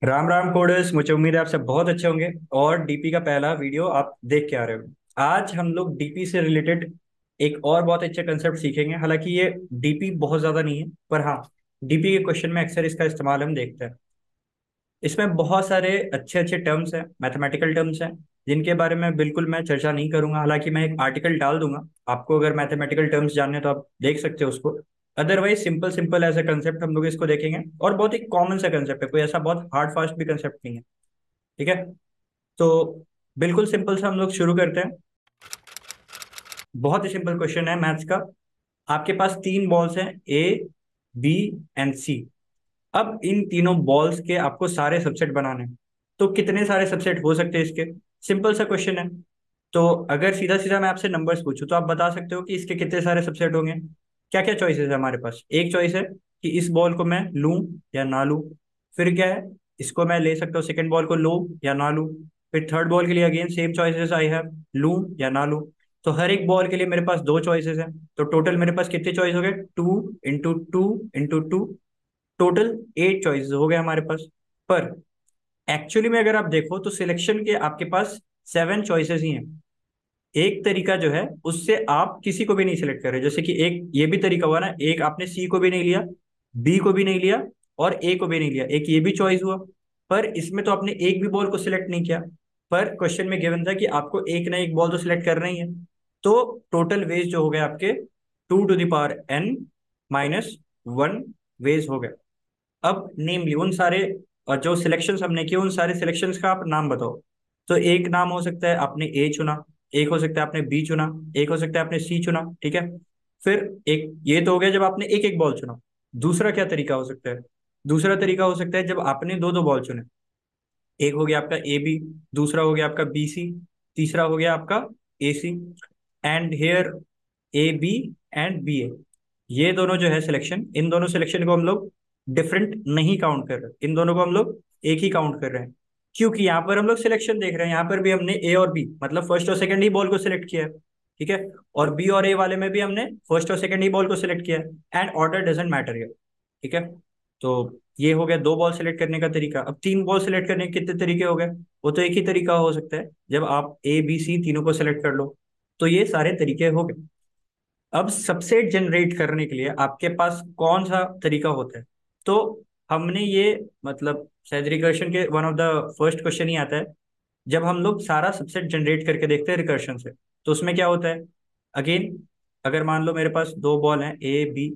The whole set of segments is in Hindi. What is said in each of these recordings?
राम राम कोडर्स, मुझे उम्मीद है आप सब बहुत अच्छे होंगे। और डीपी का पहला वीडियो आप देख के आ रहे हो। आज हम लोग डीपी से रिलेटेड एक और बहुत अच्छे कंसेप्ट सीखेंगे। हालांकि ये डीपी बहुत ज्यादा नहीं है, पर हाँ, डीपी के क्वेश्चन में अक्सर इसका इस्तेमाल हम देखते हैं। इसमें बहुत सारे अच्छे अच्छे टर्म्स हैं, मैथमेटिकल टर्म्स हैं, जिनके बारे में बिल्कुल मैं चर्चा नहीं करूंगा। हालांकि मैं एक आर्टिकल डाल दूंगा, आपको अगर मैथमेटिकल टर्म्स जानने हैं तो आप देख सकते हो उसको। Otherwise simple simple as a concept हम लोग इसको देखेंगे, और बहुत ही कॉमन सा कंसेप्ट है, कोई ऐसा बहुत हार्ड फास्ट भी कंसेप्ट नहीं है। ठीक है, तो बिल्कुल सिंपल से हम लोग शुरू करते हैं। बहुत ही सिंपल क्वेश्चन है मैथ्स का। आपके पास तीन बॉल्स हैं, ए, बी एंड सी। अब इन तीनों बॉल्स के आपको सारे सबसेट बनाने हैं। तो कितने सारे सबसेट हो सकते हैं इसके? सिंपल सा क्वेश्चन है। तो अगर सीधा सीधा मैं आपसे नंबर्स पूछूं तो आप बता सकते हो कि इसके कितने सारे सबसेट होंगे। क्या क्या चॉइसेस है हमारे पास? एक चॉइस है कि इस बॉल को मैं लूं या ना लूं। फिर क्या है, इसको मैं ले सकता हूँ, सेकंड बॉल को लूं या ना लूं। फिर थर्ड बॉल के लिए अगेन सेम चॉइसेस आई है, लूं या ना लूं। तो हर एक बॉल के लिए मेरे पास दो चॉइसेस हैं। तो टोटल मेरे पास कितने चॉइस हो गए? Two into two into two. Total eight choices हो गए हमारे पास। पर एक्चुअली में अगर आप देखो तो सिलेक्शन के आपके पास सेवन चॉइसेस ही हैं। एक तरीका जो है उससे आप किसी को भी नहीं सिलेक्ट कर रहे। जैसे कि एक ये भी तरीका हुआ ना, एक आपने सी को भी नहीं लिया, बी को भी नहीं लिया, और ए को भी नहीं लिया, एक ये भी चॉइस हुआ। पर इसमें तो आपने एक भी बॉल को सिलेक्ट नहीं किया। पर क्वेश्चन में गिवन था कि आपको एक ना एक बॉल तो सिलेक्ट करना ही है। तो टोटल वेज जो हो गए आपके, two to the power N minus one ways हो गए। अब नेमली उन सारे जो सिलेक्शंस हमने किए, उन सारे सिलेक्शंस का आप नाम बताओ। तो एक नाम हो सकता है आपने ए चुना, एक हो सकता है आपने बी चुना, एक हो सकता है आपने सी चुना। ठीक है, फिर एक ये तो हो गया जब आपने एक एक बॉल चुना। दूसरा क्या तरीका हो सकता है? दूसरा तरीका हो सकता है जब आपने दो दो बॉल चुने। एक हो गया आपका ए बी, दूसरा हो गया आपका बी सी, तीसरा हो गया आपका A C. And here A B and B A, ये दोनों जो है सिलेक्शन, इन दोनों सिलेक्शन को हम लोग डिफरेंट नहीं काउंट कर रहे, इन दोनों को हम लोग एक ही काउंट कर रहे हैं। क्योंकि यहाँ पर हम लोग सिलेक्शन देख रहे हैं, यहाँ पर भी हमने ए और बी मतलब फर्स्ट और सेकंड ही बॉल को सिलेक्ट किया है। ठीक है, और बी और ए वाले में भी हमने फर्स्ट और सेकंड ही बॉल को सिलेक्ट किया है, and order doesn't matter here. ठीक है, तो ये हो गया दो बॉल सिलेक्ट करने का तरीका। अब तीन बॉल सिलेक्ट करने के कितने तरीके हो गए? वो तो एक ही तरीका हो सकता है, जब आप ए बी सी तीनों को सिलेक्ट कर लो। तो ये सारे तरीके हो गए। अब सबसेट जनरेट करने के लिए आपके पास कौन सा तरीका होता है? तो हमने ये मतलब शायद रिकर्शन के one of the first question ही आता है, जब हम लोग सारा सबसेट जनरेट करके देखते हैं रिकर्शन से। तो उसमें क्या होता है? अगेन, अगर मान लो मेरे पास दो बॉल हैं ए बी,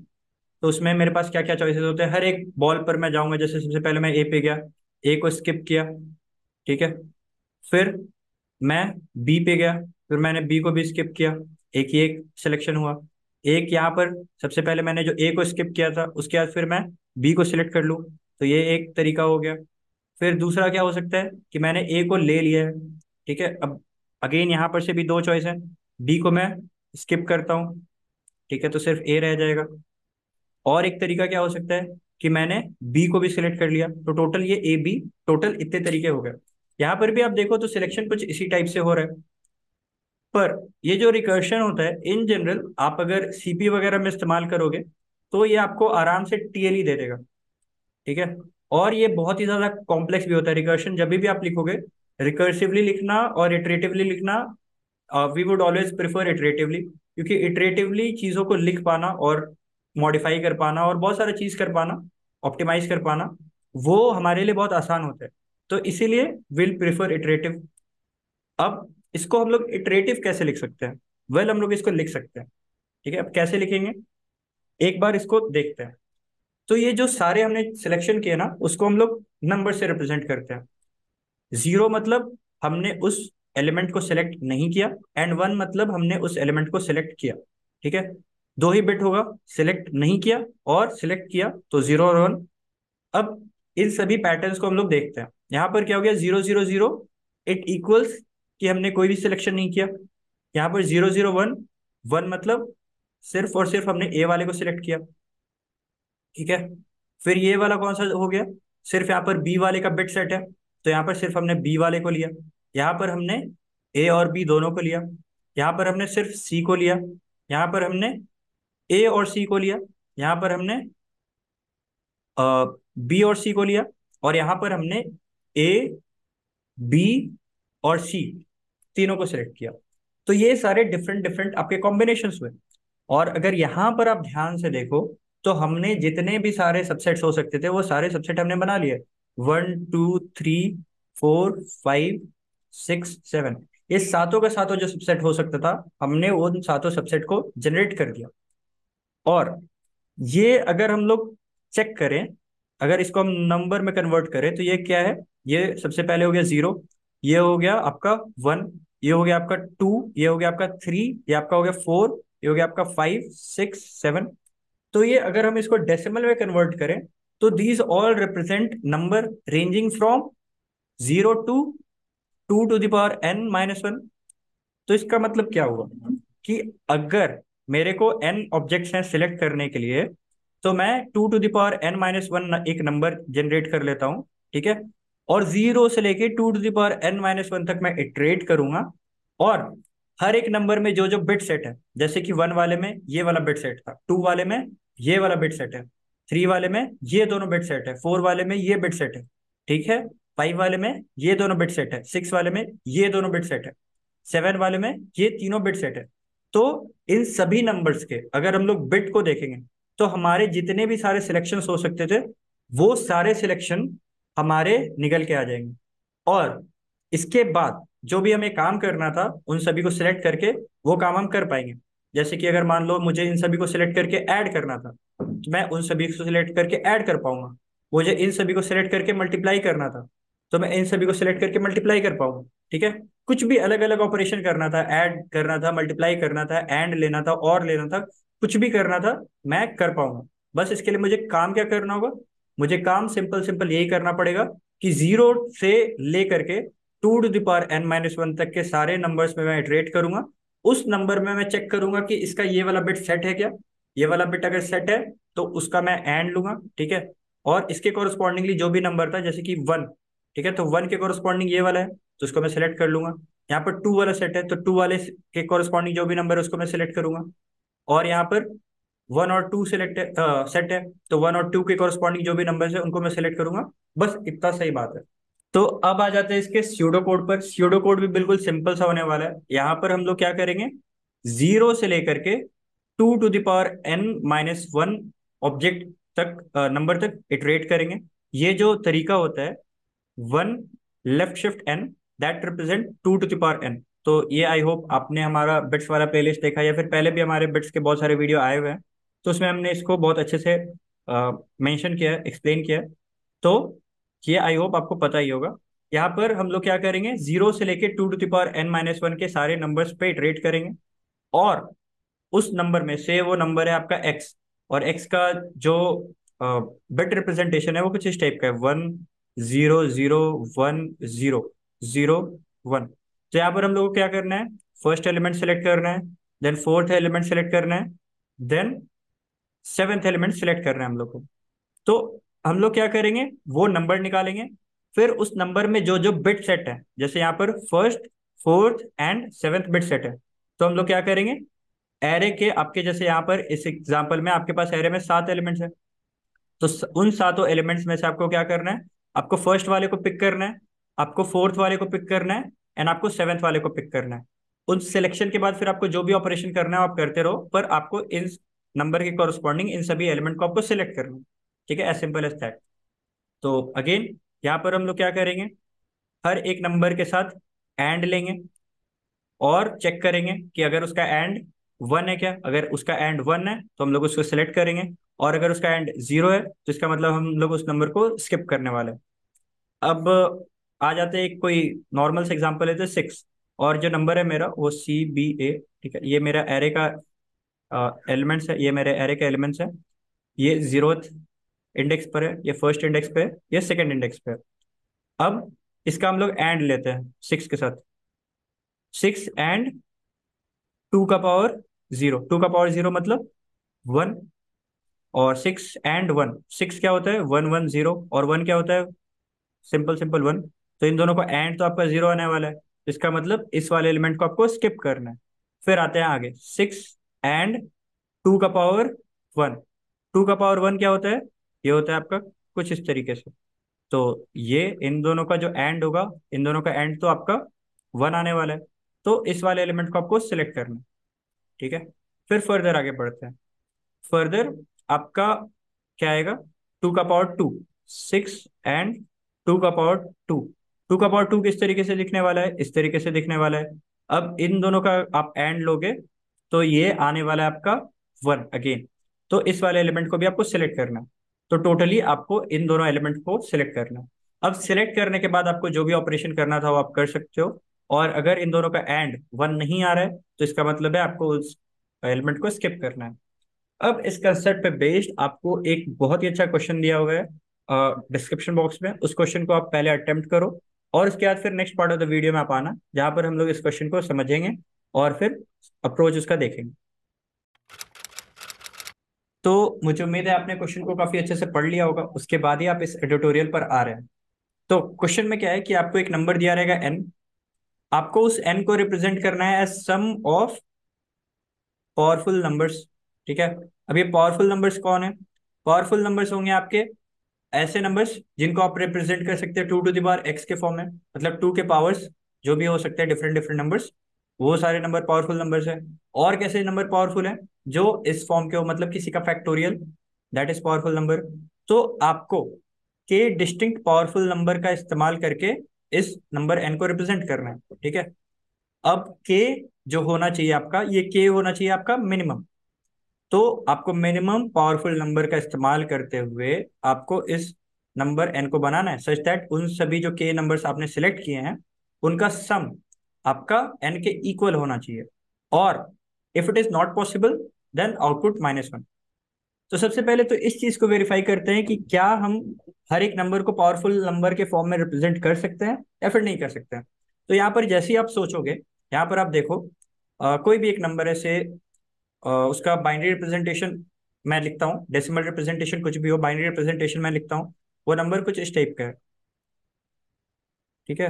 तो उसमें मेरे पास क्या क्या चॉइसेस होते हैं? हर एक बॉल पर मैं जाऊंगा, जैसे सबसे पहले मैं ए पे गया, ए को स्किप किया। ठीक है, फिर मैं बी पे गया, फिर मैंने बी को भी स्किप किया। एक ही एक सिलेक्शन हुआ। एक यहाँ पर सबसे पहले मैंने जो ए को स्किप किया था, उसके बाद फिर मैं बी को सिलेक्ट कर लूँ। तो ये एक तरीका हो गया। फिर दूसरा क्या हो सकता है कि मैंने ए को ले लिया है। ठीक है, अब अगेन यहाँ पर से भी दो चॉइस है, बी को मैं स्किप करता हूँ। ठीक है, तो सिर्फ ए रह जाएगा। और एक तरीका क्या हो सकता है कि मैंने बी को भी सिलेक्ट कर लिया, तो टोटल ये ए बी, टोटल इतने तरीके हो गए। यहाँ पर भी आप देखो तो सिलेक्शन कुछ इसी टाइप से हो रहा है। पर ये जो रिकर्शन होता है इन जनरल, आप अगर सीपी वगैरह में इस्तेमाल करोगे तो ये आपको आराम से टीएलई दे देगा। ठीक है, और ये बहुत ही ज्यादा कॉम्प्लेक्स भी होता है रिकर्शन। जब भी आप लिखोगे, रिकर्सिवली लिखना और इटरेटिवली लिखना, we would always prefer iteratively, क्योंकि इटरेटिवली चीजों को लिख पाना और मॉडिफाई कर पाना और बहुत सारा चीज कर पाना, ऑप्टिमाइज कर पाना, वो हमारे लिए बहुत आसान होता है। तो इसीलिए विल प्रिफर इटरेटिव। अब इसको हम लोग इटरेटिव कैसे लिख सकते हैं? हम लोग इसको लिख सकते हैं। ठीक है, अब कैसे लिखेंगे, एक बार इसको देखते हैं। तो ये जो सारे हमने सिलेक्शन किए ना, उसको हम लोग नंबर से रिप्रेजेंट करते हैं। जीरो मतलब हमने उस एलिमेंट को सिलेक्ट नहीं किया, एंड वन मतलब हमने उस एलिमेंट को सिलेक्ट किया। ठीक है, दो ही बिट होगा, सिलेक्ट नहीं किया और सिलेक्ट किया, तो जीरो और वन। अब इन सभी पैटर्न्स को हम लोग देखते हैं। यहाँ पर क्या हो गया, zero zero zero, it equals कि हमने कोई भी सिलेक्शन नहीं किया। यहाँ पर जीरो जीरो वन, वन मतलब सिर्फ और सिर्फ हमने ए वाले को सिलेक्ट किया। ठीक है, फिर ये वाला कौन सा हो गया? सिर्फ यहाँ पर बी वाले का बिट सेट है, तो यहाँ पर सिर्फ हमने बी वाले को लिया। यहाँ पर हमने ए और बी दोनों को लिया। यहाँ पर हमने सिर्फ सी को लिया। यहाँ पर हमने ए और सी को लिया। यहाँ पर हमने बी और सी को लिया। और यहाँ पर हमने ए, बी और सी तीनों को सिलेक्ट किया। तो ये सारे डिफरेंट डिफरेंट आपके कॉम्बिनेशंस हुए। और अगर यहाँ पर आप ध्यान से देखो तो हमने जितने भी सारे सबसेट्स हो सकते थे वो सारे सबसेट हमने बना लिए। 1 2 3 4 5 6 7, ये सातों का सातों जो सबसेट हो सकता था हमने उन सातों सबसेट को जनरेट कर दिया। और ये अगर हम लोग चेक करें, अगर इसको हम नंबर में कन्वर्ट करें तो ये क्या है। ये सबसे पहले हो गया 0, ये हो गया आपका 1, ये हो गया आपका 2, ये हो गया आपका 3, ये आपका हो गया 4, ये हो गया आपका 5 6 7। तो ये अगर हम इसको डेसिमल में कन्वर्ट करें तो these all represent number ranging from 0 to 2 to the power n-1। तो इसका मतलब क्या हुआ कि अगर मेरे को n ऑब्जेक्ट्स हैं सिलेक्ट करने के लिए, तो मैं 2 to the power n-1 एक नंबर जनरेट कर लेता हूं, ठीक है। और 0 से लेके 2 to the power n-1 तक मैं इटरेट करूंगा। और हर एक नंबर में जो जो बिट सेट है, जैसे कि 1 वाले में ये वाला बिट सेट था, 2 वाले में ये वाला बिट सेट है, 3 वाले में ये दोनों बिट सेट है, 4 वाले में ये बिट सेट है, ठीक है। 5 वाले में ये दोनों बिट सेट है, 6 वाले में ये दोनों बिट सेट है, 7 वाले में ये तीनों बिट सेट है। तो इन सभी नंबर्स के अगर हम लोग बिट को देखेंगे तो हमारे जितने भी सारे सिलेक्शन हो सकते थे वो सारे सिलेक्शन हमारे निकल के आ जाएंगे। और इसके बाद जो भी हमें काम करना था उन सभी को सिलेक्ट करके वो काम हम कर पाएंगे। जैसे कि अगर मान लो मुझे इन सभी को सिलेक्ट करके ऐड करना था तो मैं उन सभी को सिलेक्ट करके ऐड कर पाऊंगा। मुझे इन सभी को सिलेक्ट करके मल्टीप्लाई करना था तो मैं इन सभी को सिलेक्ट करके मल्टीप्लाई कर पाऊंगा, ठीक है। कुछ भी अलग अलग ऑपरेशन करना था, ऐड करना था, मल्टीप्लाई करना था, एंड लेना था और लेना था, कुछ भी करना था मैं कर पाऊंगा। बस इसके लिए मुझे काम क्या करना होगा, मुझे काम सिंपल सिंपल यही करना पड़ेगा कि 0 से लेकर के 2 to the power n-1 तक के सारे नंबर्स में मैं इटरेट करूंगा। उस नंबर में मैं चेक करूंगा कि इसका ये वाला बिट सेट है क्या। ये वाला बिट अगर सेट है तो उसका मैं एंड लूंगा, ठीक है। और इसके कोरस्पॉन्डिंगली जो भी नंबर था जैसे कि 1, ठीक है, तो 1 के कोरस्पॉन्डिंग ये वाला है तो उसको मैं सिलेक्ट कर लूंगा। यहाँ पर 2 वाला सेट है तो 2 वाले के कोरस्पॉन्डिंग जो भी नंबर है उसको मैं सिलेक्ट करूंगा। और यहाँ पर 1 और 2 सिलेक्ट सेट है तो 1 और 2 के कोरस्पॉन्डिंग जो भी नंबर है उनको मैं सिलेक्ट करूंगा। बस इतना सही बात है। तो अब आ जाते हैं इसके स्यूडो कोड पर। स्यूडो कोड भी बिल्कुल सिंपल सा होने वाला है। यहाँ पर हम लोग क्या करेंगे, 0 से लेकर के 2 to the power n-1 object तक, नंबर तक इटरेट करेंगे। ये जो तरीका होता है 1 left shift n, that represent 2 to the power n। तो ये आई होप आपने हमारा बिट्स वाला प्लेलिस्ट देखा या फिर पहले भी हमारे बिट्स के बहुत सारे वीडियो आए हुए हैं तो उसमें हमने इसको बहुत अच्छे से मेंशन किया है, एक्सप्लेन किया है। तो ये आई होप आपको पता ही होगा। यहाँ पर हम लोग क्या करेंगे, 0 से लेके 2 to the power n-1 के सारे नंबर्स पे इटरेट करेंगे। और उस नंबर में से वो नंबर है आपका एक्स, और एक्स का जो बिट रिप्रेजेंटेशन है वो कुछ इस टाइप का है, 1 0 0 1 0 0 1। तो यहाँ पर हम लोग को क्या करना है, फर्स्ट एलिमेंट सेलेक्ट करना है, देन फोर्थ एलिमेंट सेलेक्ट करना है, देन सेवेंथ एलिमेंट सेलेक्ट करना है हम लोग को। तो हम लोग क्या करेंगे, वो नंबर निकालेंगे। फिर उस नंबर में जो जो बिट सेट है, जैसे यहाँ पर first fourth and seventh bit set है, तो हम लोग क्या करेंगे, एरे के आपके जैसे यहाँ पर इस एग्जांपल में आपके पास एरे में 7 एलिमेंट्स है, तो उन सातों एलिमेंट्स में से आपको क्या करना है, आपको फर्स्ट वाले को पिक करना है, आपको फोर्थ वाले को पिक करना है, एंड आपको सेवेंथ वाले को पिक करना है। उन सिलेक्शन के बाद फिर आपको जो भी ऑपरेशन करना है आप करते रहो, पर आपको इन नंबर के कॉरस्पॉन्डिंग इन सभी एलिमेंट को आपको सिलेक्ट करना है, ठीक है, एज सिंपल एज दैट। तो अगेन यहाँ पर हम लोग क्या करेंगे, हर एक नंबर के साथ एंड लेंगे और चेक करेंगे कि अगर उसका एंड 1 है क्या। अगर उसका एंड 1 है तो हम लोग उसको सिलेक्ट करेंगे, और अगर उसका एंड 0 है तो इसका मतलब हम लोग उस नंबर को स्किप करने वाले हैं। अब आ जाते हैं, एक कोई नॉर्मल से एग्जांपल लेते हैं 6, और जो नंबर है मेरा वो CBA, ठीक है। ये मेरा एरे का एलिमेंट्स है, ये मेरे एरे के एलिमेंट्स है। ये 0th इंडेक्स पर है, ये फर्स्ट इंडेक्स पे है, ये सेकंड इंडेक्स पे है। अब इसका हम लोग एंड लेते हैं 6 के साथ, 6 एंड 2 का पावर 0, 2 का पावर 0 मतलब 1, और 6 एंड 1, 6 क्या होता है 1 1 0, और 1 क्या होता है सिंपल सिंपल 1। तो इन दोनों को एंड तो आपका 0 आने वाला है, इसका मतलब इस वाले एलिमेंट को आपको स्किप करना है। फिर आते हैं आगे, 6 एंड 2 का पावर 1, 2 का पावर 1 क्या होता है, ये होता है आपका कुछ इस तरीके से। तो ये इन दोनों का जो एंड होगा, इन दोनों का एंड तो आपका 1 आने वाला है। तो इस वाले एलिमेंट को आपको सिलेक्ट करना है। ठीक है, फिर फर्दर आगे बढ़ते हैं। फर्दर आपका क्या आएगा, 2 का पावर 2, 6 एंड 2 का पावर 2। 2 का पावर 2 किस तरीके से दिखने वाला है, इस तरीके से दिखने वाला है। अब इन दोनों का आप एंड लोगे तो ये आने वाला है आपका 1 अगेन। तो इस वाले एलिमेंट को भी आपको सिलेक्ट करना है। तो टोटली आपको इन दोनों एलिमेंट को सिलेक्ट करना है। अब सिलेक्ट करने के बाद आपको जो भी ऑपरेशन करना था वो आप कर सकते हो। और अगर इन दोनों का एंड 1 नहीं आ रहा है तो इसका मतलब है आपको उस एलिमेंट को स्किप करना है। अब इस कंसेप्ट पे बेस्ड आपको एक बहुत ही अच्छा क्वेश्चन दिया हुआ है डिस्क्रिप्शन बॉक्स में। उस क्वेश्चन को आप पहले अटेम्प्ट करो और उसके बाद फिर next part of the video में आप आना, जहां पर हम लोग इस क्वेश्चन को समझेंगे और फिर अप्रोच उसका देखेंगे। तो मुझे उम्मीद है आपने क्वेश्चन को काफी अच्छे से पढ़ लिया होगा, उसके बाद ही आप इस एडिटोरियल पर आ रहे हैं। तो क्वेश्चन में क्या है कि आपको एक नंबर दिया रहेगा n। आपको उस n को रिप्रेजेंट करना है as sum of powerful numbers. ठीक है, अब ये पावरफुल नंबर्स कौन है? पावरफुल नंबर्स होंगे आपके ऐसे नंबर्स जिनको आप रिप्रेजेंट कर सकते हैं 2 टू द पावर x के फॉर्म में, मतलब 2 के पावर्स जो भी हो सकते हैं डिफरेंट डिफरेंट नंबर्स, वो सारे नंबर पावरफुल नंबर्स हैं। और कैसे नंबर पावरफुल हैं? जो इस फॉर्म के हो, मतलब किसी का factorial, that is powerful number. तो आपको के डिस्टिंक्ट पावरफुल नंबर का इस्तेमाल करके इस नंबर n को रिप्रेजेंट करना है। ठीक है, अब के जो होना चाहिए आपका, ये के होना चाहिए आपका मिनिमम। तो आपको मिनिमम पावरफुल नंबर का इस्तेमाल करते हुए आपको इस नंबर एन को बनाना है सच दैट उन सभी जो के नंबर्स आपने सिलेक्ट किए हैं उनका सम आपका एन के इक्वल होना चाहिए। और if it is not possible then output -1। तो सबसे पहले तो इस चीज को वेरीफाई करते हैं कि क्या हम हर एक नंबर को पावरफुल नंबर के फॉर्म में रिप्रेजेंट कर सकते हैं या फिर नहीं कर सकते हैं। तो यहाँ पर जैसे ही आप सोचोगे, यहाँ पर आप देखो कोई भी एक नंबर है से उसका बाइनरी रिप्रेजेंटेशन मैं लिखता हूँ, डेसिमल रिप्रेजेंटेशन कुछ भी हो, बाइनरी रिप्रेजेंटेशन मैं लिखता हूँ। वो नंबर कुछ इस टाइप का है। ठीक है,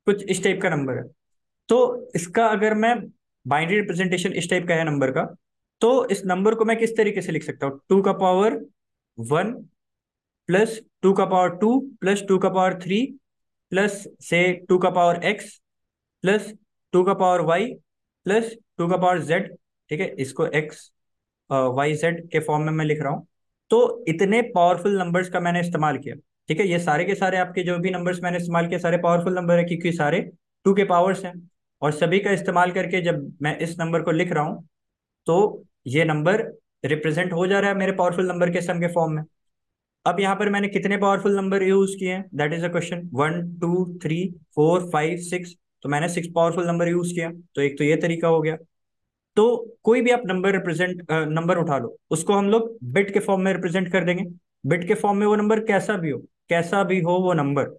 कुछ इस टाइप का नंबर है। तो इसका अगर मैं बाइनरी रिप्रेजेंटेशन इस टाइप का है नंबर का, तो इस नंबर को मैं किस तरीके से लिख सकता हूँ? 2 का पावर 1 प्लस 2 का पावर 2 प्लस 2 का पावर 3 प्लस से 2 का पावर x प्लस 2 का पावर y प्लस 2 का पावर z। ठीक है, इसको x वाई जेड के फॉर्म में मैं लिख रहा हूँ। तो इतने पावरफुल नंबर्स का मैंने इस्तेमाल किया। ठीक है, ये सारे के सारे आपके जो भी नंबर्स मैंने इस्तेमाल किए सारे पावरफुल नंबर है, क्योंकि सारे 2 के पावर्स हैं। और सभी का इस्तेमाल करके जब मैं इस नंबर को लिख रहा हूँ तो ये नंबर रिप्रेजेंट हो जा रहा है मेरे पावरफुल नंबर के सम के फॉर्म में। अब यहाँ पर मैंने कितने पावरफुल नंबर यूज किए हैं, दैट इज अ क्वेश्चन। 1 2 3 4 5 6। तो मैंने 6 पावरफुल नंबर यूज किया, तो एक तो ये तरीका हो गया। तो कोई भी आप नंबर रिप्रेजेंट नंबर उठा लो, उसको हम लोग बिट के फॉर्म में रिप्रेजेंट कर देंगे। बिट के फॉर्म में वो नंबर कैसा भी हो, कैसा भी हो वो नंबर,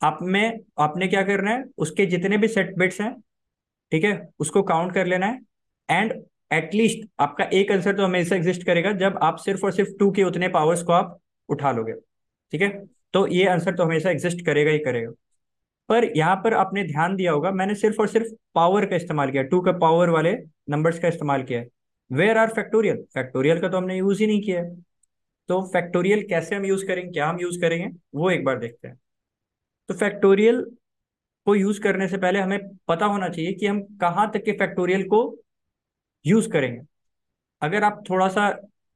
आप में आपने क्या करना है, उसके जितने भी सेट बिट्स हैं, ठीक है, उसको काउंट कर लेना है। एंड एटलीस्ट आपका एक आंसर तो हमेशा एग्जिस्ट करेगा जब आप सिर्फ और सिर्फ 2 के उतने पावर्स को आप उठा लोगे। ठीक है, तो ये आंसर तो हमेशा एग्जिस्ट करेगा ही करेगा। पर यहाँ पर आपने ध्यान दिया होगा मैंने सिर्फ और सिर्फ पावर का इस्तेमाल किया, 2 का पावर वाले नंबर्स का इस्तेमाल किया है। Where are factorial? फैक्टोरियल का तो हमने यूज ही नहीं किया है। तो फैक्टोरियल कैसे हम यूज करेंगे, क्या हम यूज करेंगे, वो एक बार देखते हैं। तो फैक्टोरियल को यूज करने से पहले हमें पता होना चाहिए कि हम कहाँ तक के फैक्टोरियल को यूज करेंगे। अगर आप थोड़ा सा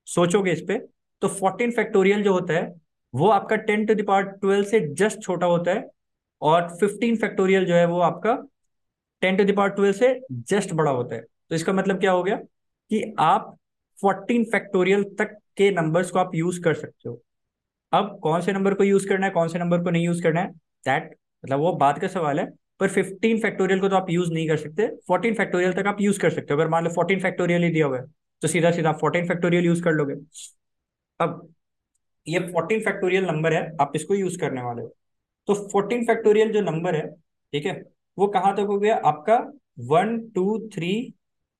सोचोगे इस पे, तो 14 फैक्टोरियल जो होता है वो आपका 10 टू द पावर 12 से जस्ट छोटा होता है। और 15 फैक्टोरियल जो है वो आपका 10 टू द पावर 12 से जस्ट बड़ा होता है। तो इसका मतलब क्या हो गया कि आप 14 फैक्टोरियल तक के नंबर्स को आप यूज कर सकते हो। अब कौन से नंबर को यूज करना है, कौन से नंबर को नहीं यूज करना है, दैट मतलब वो बात का सवाल है। पर 15 फैक्टोरियल को तो आप यूज नहीं कर सकते, 14 फैक्टोरियल तक आप यूज कर सकते हो। अगर मान लो 14 फैक्टोरियल ही दिया हुआ है तो सीधा सीधा 14 फैक्टोरियल यूज कर लोगे। अब ये 14 फैक्टोरियल नंबर है, आप इसको यूज करने वाले हो। तो 14 फैक्टोरियल जो नंबर है, ठीक है, वो कहाँ तक हो गया आपका? 1 2 3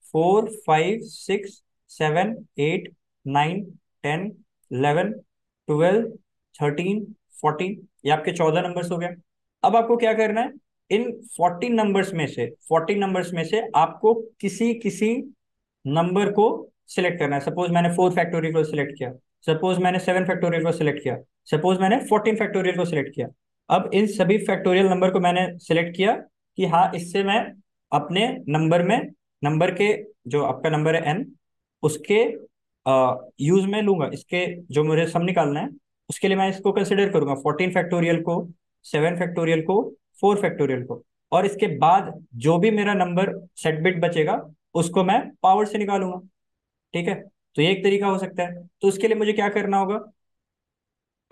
4 5 6 7 8 9 10 11 12 13 14, ये आपके 14 नंबर्स हो गए। अब आपको क्या करना है, इन 14 नंबर्स में से आपको किसी किसी नंबर को सिलेक्ट करना है। सपोज मैंने 4 फैक्टोरियल को सिलेक्ट किया, सपोज मैंने 7 फैक्टोरियल को सिलेक्ट किया, सपोज मैंने 14 फैक्टोरियल को सिलेक्ट किया। अब इन सभी फैक्टोरियल नंबर को मैंने सिलेक्ट किया कि हाँ, इससे मैं अपने नंबर में, नंबर के, जो आपका नंबर है n, उसके यूज में लूंगा। इसके जो मुझे सम निकालना है उसके लिए मैं इसको कंसिडर करूंगा 14 फैक्टोरियल को, 7 फैक्टोरियल को, 4 फैक्टोरियल को, और इसके बाद जो भी मेरा नंबर सेट बिट बचेगा उसको मैं पावर से निकालूंगा। ठीक है, तो ये एक तरीका हो सकता है। तो उसके लिए मुझे क्या करना होगा,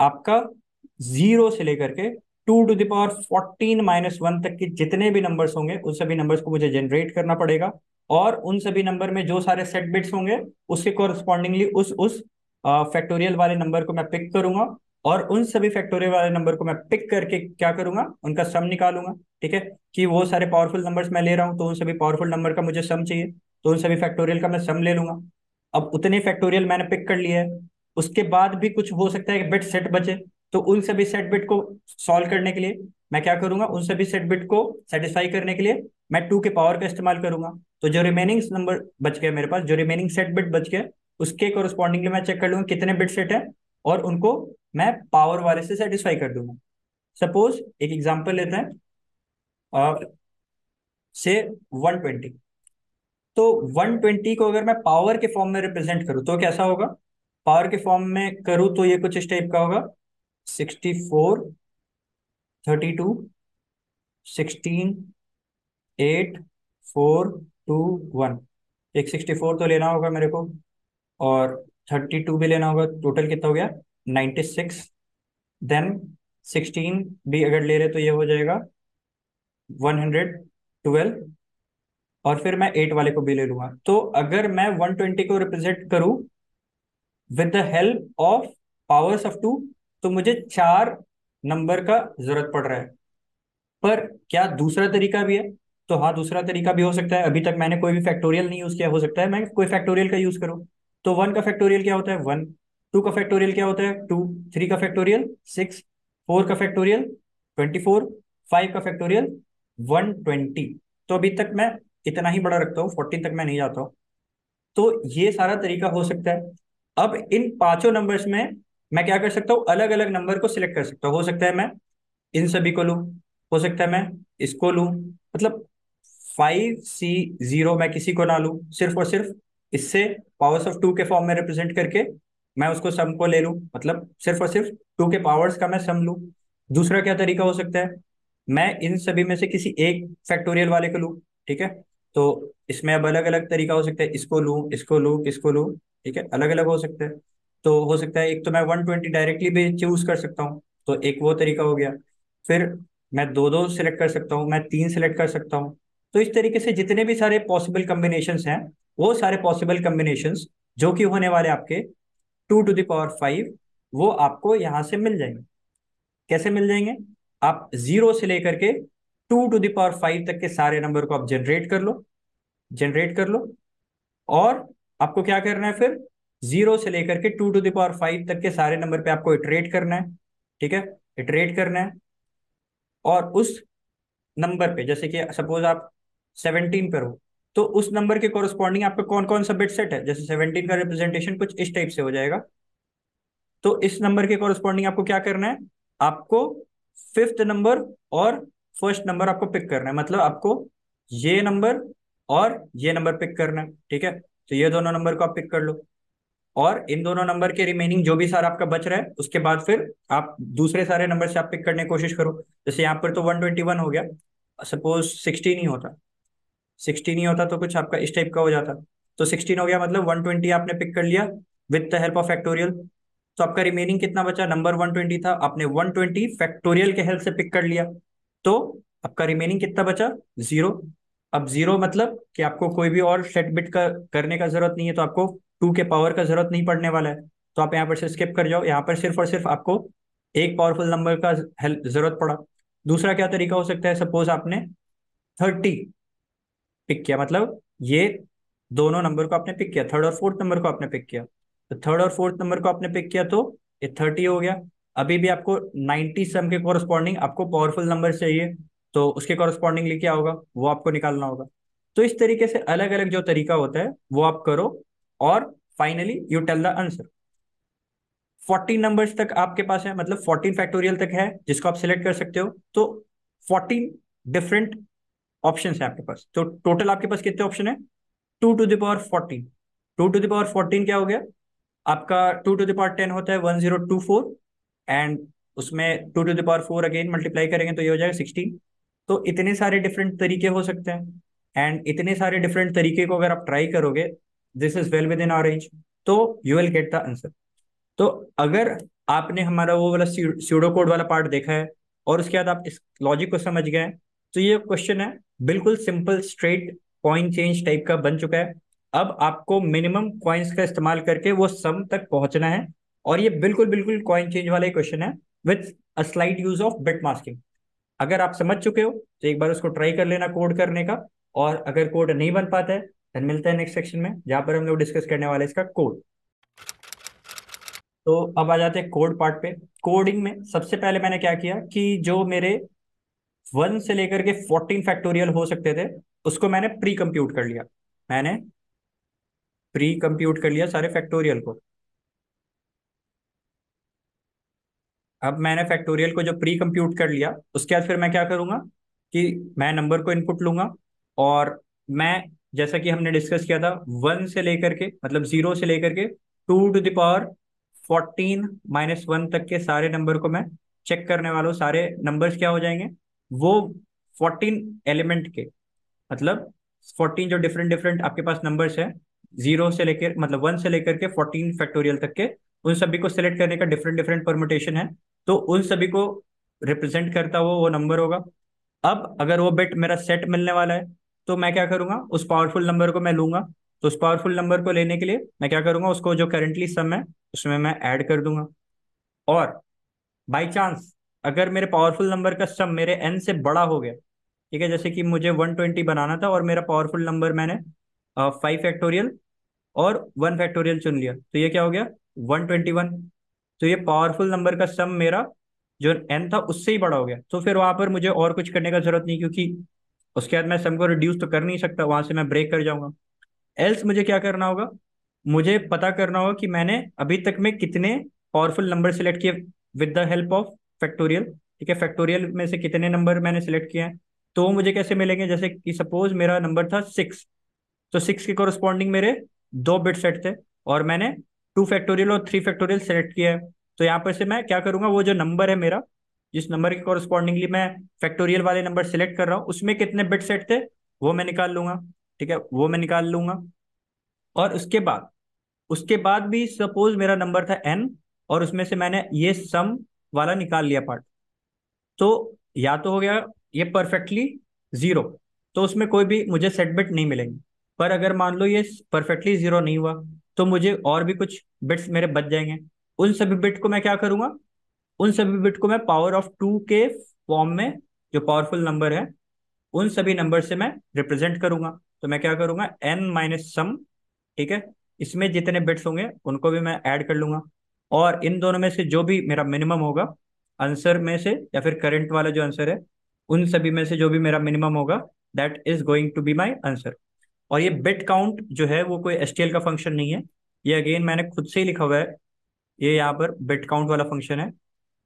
आपका 0 से लेकर के 2 टू द पावर 14 - 1 तक के जितने भी नंबर्स होंगे उन सभी नंबर्स को मुझे जनरेट करना पड़ेगा, और उन सभी नंबर में जो सारे सेट बिट्स होंगे उसके कोरस्पॉन्डिंगली उस फैक्टोरियल वाले नंबर को मैं पिक करूंगा, और उन सभी फैक्टोरियल वाले नंबर को मैं पिक करके क्या करूंगा, उनका सम निकालूंगा। ठीक है, कि वो सारे पावरफुल नंबर्स मैं ले रहा हूं तो उन सभी पावरफुल नंबर का मुझे सम चाहिए, तो उन सभी फैक्टोरियल का मैं सम ले लूंगा। अब उतने फैक्टोरियल मैंने पिक कर लिए है, उसके बाद भी कुछ हो सकता है कि बिट सेट बचे, तो उन सभी सेट बिट को सॉल्व करने के लिए मैं क्या करूंगा, उन सभी सेट बिट को सेटिस्फाई करने के लिए मैं 2 के पावर का इस्तेमाल करूंगा। तो जो रिमेनिंग नंबर बच गया मेरे पास, जो रिमेनिंग सेट बिट बच गया, उसके कोरस्पॉन्डिंगली मैं चेक कर लूंगा कितने बिट सेट है, और उनको मैं पावर वाले से सेटिस्फाई कर दूंगा। सपोज एक एग्जांपल लेते हैं, से 120। तो 120 को अगर मैं पावर के फॉर्म में रिप्रेजेंट करूँ तो कैसा होगा, पावर के फॉर्म में करूँ तो ये कुछ इस टाइप का होगा, 64, 32, 16, 8, 4, 2, 1। एक 64 तो लेना होगा मेरे को, और 32 भी लेना होगा, टोटल कितना हो गया, 96। देन 16 भी अगर ले रहे तो ये हो जाएगा 112, और फिर मैं 8 वाले को भी ले लूंगा। तो अगर मैं 120 को रिप्रेजेंट करूं with the help of powers of 2, तो मुझे 4 नंबर का जरूरत पड़ रहा है। पर क्या दूसरा तरीका भी है, तो हाँ, दूसरा तरीका भी हो सकता है। अभी तक मैंने कोई भी फैक्टोरियल नहीं यूज किया, हो सकता है मैं कोई फैक्टोरियल का यूज करूँ। तो 1 का फैक्टोरियल क्या होता है, 1। 2 का फैक्टोरियल क्या होता है, 2। 3 का फैक्टोरियल 6। 4 का फैक्टोरियल 24। 5 का फैक्टोरियल 120। तो अभी तक मैं इतना ही बड़ा रखता हूँ, 14 तक मैं नहीं जाता हूँ। तो ये सारा तरीका हो सकता है। अब इन पांचों नंबर्स में मैं क्या कर सकता हूँ, अलग अलग नंबर को सिलेक्ट कर सकता हूँ। हो सकता है मैं इन सभी को लूं, हो सकता है मैं इसको लूं, मतलब 5C0 मैं किसी को ना लूं, सिर्फ और सिर्फ इससे पावर्स ऑफ 2 के फॉर्म में रिप्रेजेंट करके मैं उसको सम को ले लूं, मतलब सिर्फ और सिर्फ 2 के पावर्स का मैं सम लूं। दूसरा क्या तरीका हो सकता है, मैं इन सभी में से किसी एक फैक्टोरियल वाले को लूं। ठीक है, तो इसमें अब अलग अलग तरीका हो सकता है, इसको लूं, इसको लूं, किसको लूं। ठीक है, अलग अलग हो सकता है। तो हो सकता है एक तो मैं 120 डायरेक्टली भी चूज कर सकता हूँ, तो एक वो तरीका हो गया। फिर मैं दो दो सिलेक्ट कर सकता हूँ, मैं 3 सिलेक्ट कर सकता हूँ। तो इस तरीके से जितने भी सारे पॉसिबल कम्बिनेशंस हैं, वो सारे पॉसिबल कम्बिनेशंस जो कि होने वाले आपके 2 टू द पावर 5, वो आपको यहाँ से मिल जाएंगे। कैसे मिल जाएंगे, आप 0 से लेकर के 2 टू द पावर 5 तक के सारे नंबर को आप जनरेट कर लो, जनरेट कर लो। और आपको क्या करना है फिर, 0 से लेकर के 2 टू द पावर 5 तक के सारे नंबर पे आपको इटरेट करना है। ठीक है, इटरेट करना है। और उस नंबर पे, जैसे कि सपोज आप 17 पर हो, तो उस नंबर के कोरस्पॉन्डिंग आपका कौन कौन सा बिट सेट है, जैसे 17 का रिप्रेजेंटेशन कुछ इस टाइप से हो जाएगा। तो इस नंबर के कॉरस्पॉन्डिंग आपको क्या करना है, आपको फिफ्थ नंबर और फर्स्ट नंबर आपको पिक करना है, मतलब आपको ये नंबर और ये नंबर पिक करना है। ठीक है, तो ये दोनों नंबर को आप पिक कर लो, और इन दोनों नंबर के रिमेनिंग जो भी सारा आपका बच रहा है उसके बाद फिर आप दूसरे सारे नंबर से आप पिक करने की कोशिश करो। जैसे यहाँ पर तो 121 हो गया, सपोज 16 ही होता, 16 ही होता तो कुछ आपका इस टाइप का हो जाता। तो 16 हो गया, मतलब 120 आपने पिक कर लिया with the help of factorial. तो आपका रिमेनिंग कितना बचा, नंबर 120 था, आपने 120 फैक्टोरियल के हेल्प से पिक कर लिया, तो आपका रिमेनिंग कितना बचा, 0। अब 0 मतलब कि आपको कोई भी और सेट बिट का करने का जरूरत नहीं है, तो आपको 2 के पावर का जरूरत नहीं पड़ने वाला है। तो आप यहाँ पर से स्किप कर जाओ, यहाँ पर सिर्फ और सिर्फ आपको एक पावरफुल नंबर का हेल्प जरूरत पड़ा। दूसरा क्या तरीका हो सकता है, सपोज आपने 30 पिक किया, मतलब ये दोनों नंबर को आपने पिक किया, थर्ड और फोर्थ नंबर को आपने पिक किया, तो थर्ड और फोर्थ नंबर को आपने पिक किया तो ये 30 हो गया। अभी भी आपको 90 सम के कोरस्पॉन्डिंग आपको पावरफुल नंबर चाहिए, तो उसके कोरस्पॉन्डिंगली क्या होगा वो आपको निकालना होगा। तो इस तरीके से अलग अलग जो तरीका होता है वो आप करो, और finally you tell the answer. 14 numbers तक आपके पास है, मतलब 14 फैक्टोरियल तक है जिसको आप सिलेक्ट कर सकते हो। तो 14 डिफरेंट ऑप्शन है आपके पास। तो टोटल आपके पास कितने ऑप्शन है? 2 to the power 14। 2 to the power 14 क्या हो गया आपका? 2 टू द पावर 10 होता है 1024, एंड उसमें 2 to the power 4 again multiply करेंगे तो ये हो जाएगा 16। तो इतने सारे डिफरेंट तरीके हो सकते हैं, एंड इतने सारे डिफरेंट तरीके को अगर आप ट्राई करोगे, this is well within our range, तो you will get the answer. तो अगर आपने हमारा वो वाला स्यूडो कोड वाला पार्ट देखा है और उसके बाद आप इस लॉजिक को समझ गए हैं, तो ये क्वेश्चन है बिल्कुल simple straight coin change type का बन चुका है। अब आपको मिनिमम कॉइन्स का इस्तेमाल करके वो सम तक पहुंचना है, और ये बिल्कुल बिल्कुल कॉइन चेंज वाला क्वेश्चन है with a slight use of bit masking. अगर आप समझ चुके हो तो एक बार उसको ट्राई कर लेना कोड करने का, और अगर कोड नहीं बन पाता है then मिलता है नेक्स्ट सेक्शन में जहां पर हम लोग डिस्कस करने वाले हैं इसका कोड। तो अब आ जाते हैं कोड पार्ट पे। कोडिंग में सबसे पहले मैंने क्या किया कि जो मेरे 1 से लेकर के 14 फैक्टोरियल हो सकते थे उसको मैंने प्री कंप्यूट कर लिया। मैंने प्री कंप्यूट कर लिया सारे फैक्टोरियल को। अब मैंने फैक्टोरियल को जो प्री कंप्यूट कर लिया उसके बाद फिर मैं क्या करूंगा कि मैं नंबर को इनपुट लूंगा, और मैं जैसा कि हमने डिस्कस किया था 1 से लेकर के मतलब 0 से लेकर के 2 टू द पावर 14 - 1 तक के सारे नंबर को मैं चेक करने वाला हूँ। सारे नंबर्स क्या हो जाएंगे, वो 14 एलिमेंट के, मतलब 14 जो डिफरेंट डिफरेंट आपके पास नंबर्स है, 0 से लेकर मतलब 1 से लेकर के 14 फैक्टोरियल तक के, उन सभी को सिलेक्ट करने का डिफरेंट डिफरेंट परमुटेशन है। तो उन सभी को रिप्रेजेंट करता हुआ वो नंबर होगा। अब अगर वो बिट मेरा सेट मिलने वाला है तो मैं क्या करूंगा, उस पावरफुल नंबर को मैं लूंगा। तो उस पावरफुल नंबर को लेने के लिए मैं क्या करूंगा, उसको जो करंटली सम है उसमें मैं ऐड कर दूंगा। और बाई चांस अगर मेरे पावरफुल नंबर का सम मेरे एन से बड़ा हो गया, ठीक है, जैसे कि मुझे 120 बनाना था और मेरा पावरफुल नंबर मैंने 5 फैक्टोरियल और 1 फैक्टोरियल चुन लिया, तो ये क्या हो गया 121। तो ये पावरफुल नंबर का सम मेरा जो एन था उससे ही बड़ा हो गया। तो फिर वहां पर मुझे और कुछ करने का जरूरत नहीं, क्योंकि उसके बाद मैं सम को रिड्यूस तो कर नहीं सकता, वहां से मैं ब्रेक कर जाऊंगा। एल्स मुझे क्या करना होगा, मुझे पता करना होगा कि मैंने अभी तक में कितने पावरफुल नंबर सिलेक्ट किए with the help of factorial. ठीक है, फैक्टोरियल में से कितने नंबर मैंने सिलेक्ट किए हैं, तो वो मुझे कैसे मिलेंगे। जैसे कि सपोज मेरा नंबर था 6, तो 6 के कोरस्पॉन्डिंग मेरे 2 बिट सेट थे, और मैंने 2 फैक्टोरियल और 3 फैक्टोरियल सेलेक्ट किया है। तो यहाँ पर से मैं क्या करूंगा, वो जो नंबर है मेरा, जिस नंबर के कोरस्पॉन्डिंगली मैं फैक्टोरियल वाले नंबर सेलेक्ट कर रहा हूँ, उसमें कितने बिट सेट थे वो मैं निकाल लूंगा। ठीक है, वो मैं निकाल लूंगा। और उसके बाद भी सपोज मेरा नंबर था एन, और उसमें से मैंने ये सम वाला निकाल लिया पार्ट, तो या तो हो गया ये परफेक्टली 0, तो उसमें कोई भी मुझे सेट बिट नहीं मिलेंगे। पर अगर मान लो ये परफेक्टली 0 नहीं हुआ, तो मुझे और भी कुछ बिट्स मेरे बच जाएंगे। उन सभी बिट को मैं क्या करूंगा, उन सभी बिट को मैं पावर ऑफ 2 के फॉर्म में, जो पावरफुल नंबर है उन सभी नंबर से मैं रिप्रेजेंट करूंगा। तो मैं क्या करूंगा, एन माइनस सम, ठीक है, इसमें जितने बिट्स होंगे उनको भी मैं ऐड कर लूंगा, और इन दोनों में से जो भी मेरा मिनिमम होगा आंसर में से, या फिर करंट वाला जो आंसर है उन सभी में से जो भी मेरा मिनिमम होगा, that is going to be my answer. और ये बिट काउंट जो है वो कोई एसटीएल का फंक्शन नहीं है, ये अगेन मैंने खुद से ही लिखा हुआ है। ये यहाँ पर बिट काउंट वाला फंक्शन है।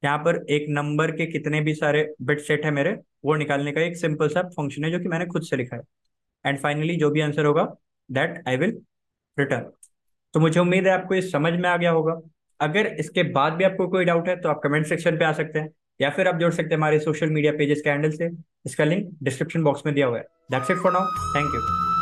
यहाँ पर एक नंबर के कितने भी सारे बिट सेट है मेरे, वो निकालने का एक सिंपल सा फंक्शन है जो कि मैंने खुद से लिखा है। एंड फाइनली जो भी आंसर होगा दैट आई विल रिटर्न। तो मुझे उम्मीद है आपको ये समझ में आ गया होगा। अगर इसके बाद भी आपको कोई डाउट है तो आप कमेंट सेक्शन पे आ सकते हैं, या फिर आप जोड़ सकते हैं हमारे सोशल मीडिया पेजेस के हैंडल से। इसका लिंक डिस्क्रिप्शन बॉक्स में दिया हुआ है। That's it for now, thank you.